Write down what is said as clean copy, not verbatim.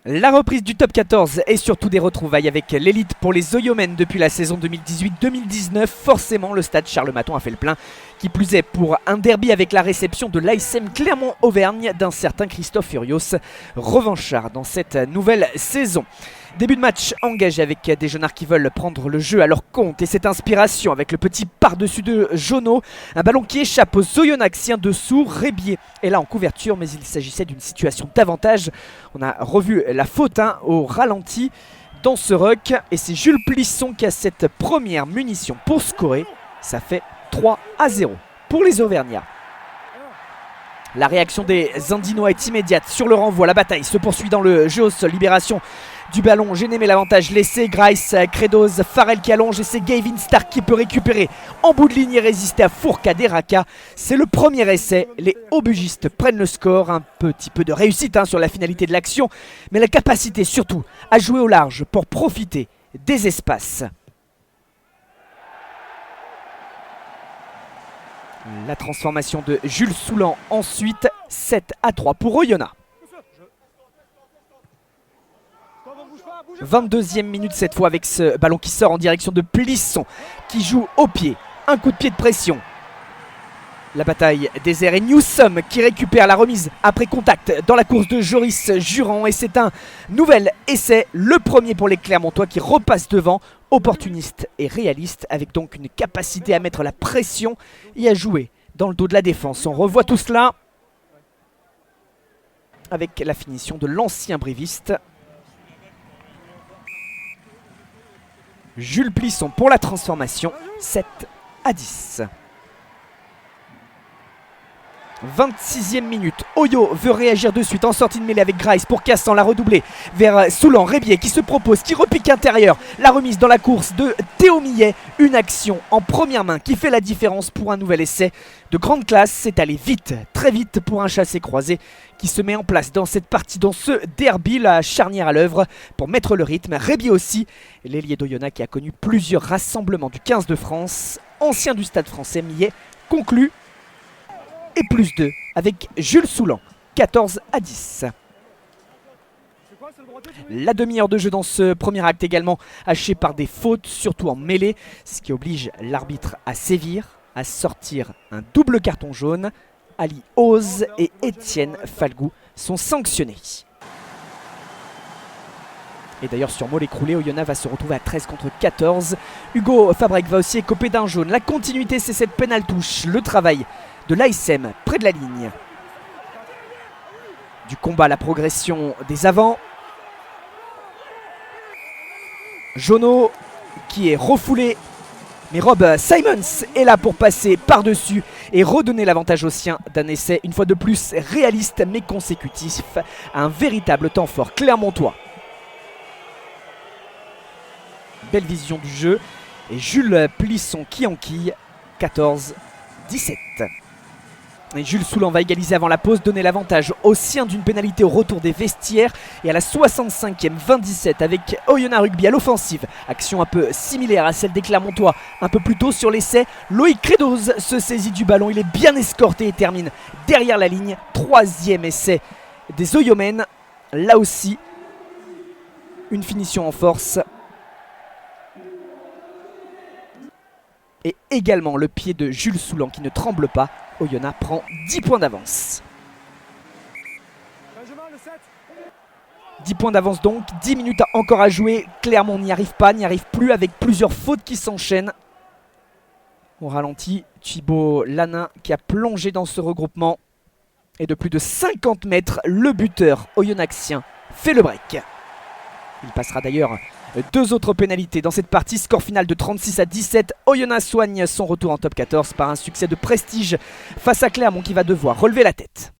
La reprise du top 14 et surtout des retrouvailles avec l'élite pour les Oyomens depuis la saison 2018-2019. Forcément, le stade Charles-Maton a fait le plein. Qui plus est pour un derby avec la réception de l'ASM Clermont-Auvergne d'un certain Christophe Furios, revanchard dans cette nouvelle saison. Début de match engagé avec des Jeunards qui veulent prendre le jeu à leur compte et cette inspiration avec le petit par-dessus de Jono. Un ballon qui échappe aux Oyonnaxiens dessous. Rébier est là en couverture, mais il s'agissait d'une situation d'avantage. On a revu la faute au ralenti dans ce ruck et c'est Jules Plisson qui a cette première munition pour scorer. Ça fait 3-0 pour les Auvergnats. La réaction des Andinois est immédiate sur le renvoi. La bataille se poursuit dans le jeu au sol. Libération du ballon. Géné mais l'avantage laissé. Grice, Credos, Farrell qui allonge et c'est Gavin Stark qui peut récupérer en bout de ligne et résister à Fourcade et Raka. C'est le premier essai. Les aubugistes prennent le score. Un petit peu de réussite sur la finalité de l'action. Mais la capacité surtout à jouer au large pour profiter des espaces. La transformation de Jules Soulan ensuite, 7-3 pour Oyonnax. 22e minute cette fois avec ce ballon qui sort en direction de Plisson qui joue au pied. Un coup de pied de pression. La bataille des airs et Newsom qui récupère la remise après contact dans la course de Joris Jurand. Et c'est un nouvel essai, le premier pour les Clermontois qui repassent devant. Opportuniste et réaliste avec donc une capacité à mettre la pression et à jouer dans le dos de la défense. On revoit tout cela avec la finition de l'ancien bréviste. Jules Plisson pour la transformation, 7-10. 26e minute, Oyo veut réagir de suite en sortie de mêlée avec Grice pour Cassan, la redoubler vers Soulan, Rébier qui se propose, qui repique intérieur, la remise dans la course de Théo Millet, une action en première main qui fait la différence pour un nouvel essai de grande classe. C'est allé vite, très vite pour un chassé-croisé qui se met en place dans cette partie, dans ce derby, la charnière à l'œuvre pour mettre le rythme. Rébier aussi, l'ailier d'Oyonnax qui a connu plusieurs rassemblements du 15 de France, ancien du Stade français, Millet conclut. Et plus 2 avec Jules Soulan, 14-10. La demi-heure de jeu dans ce premier acte également haché par des fautes, surtout en mêlée, ce qui oblige l'arbitre à sévir, à sortir un double carton jaune. Ali Oz et Étienne Falgou sont sanctionnés. Et d'ailleurs sur Maul écroulé, Oyonnax va se retrouver à 13 contre 14. Hugo Fabrec va aussi écoper d'un jaune. La continuité, c'est cette pénale touche, le travail de l'ASM près de la ligne. Du combat, la progression des avants. Jono qui est refoulé. Mais Rob Simons est là pour passer par-dessus et redonner l'avantage aux siens d'un essai une fois de plus réaliste mais consécutif. Un véritable temps fort clermontois. Belle vision du jeu. Et Jules Plisson qui enquille, 14-17. Et Jules Soulan va égaliser avant la pause, donner l'avantage aux siens d'une pénalité au retour des vestiaires. Et à la 65e, 27 avec Oyonnax Rugby à l'offensive. Action un peu similaire à celle des Clermontois un peu plus tôt sur l'essai. Loïc Credos se saisit du ballon, il est bien escorté et termine derrière la ligne. 3e essai des Oyomens. Là aussi, une finition en force. Et également le pied de Jules Soulan qui ne tremble pas. Oyonnax prend 10 points d'avance. 10 points d'avance donc, 10 minutes encore à jouer. Clermont n'y arrive pas, n'y arrive plus avec plusieurs fautes qui s'enchaînent. Au ralenti, Thibaut Lanin qui a plongé dans ce regroupement. Et de plus de 50 mètres, le buteur oyonnaxien fait le break. Il passera d'ailleurs 2 autres pénalités dans cette partie. Score final de 36-17. Oyonnax soigne son retour en top 14 par un succès de prestige face à Clermont qui va devoir relever la tête.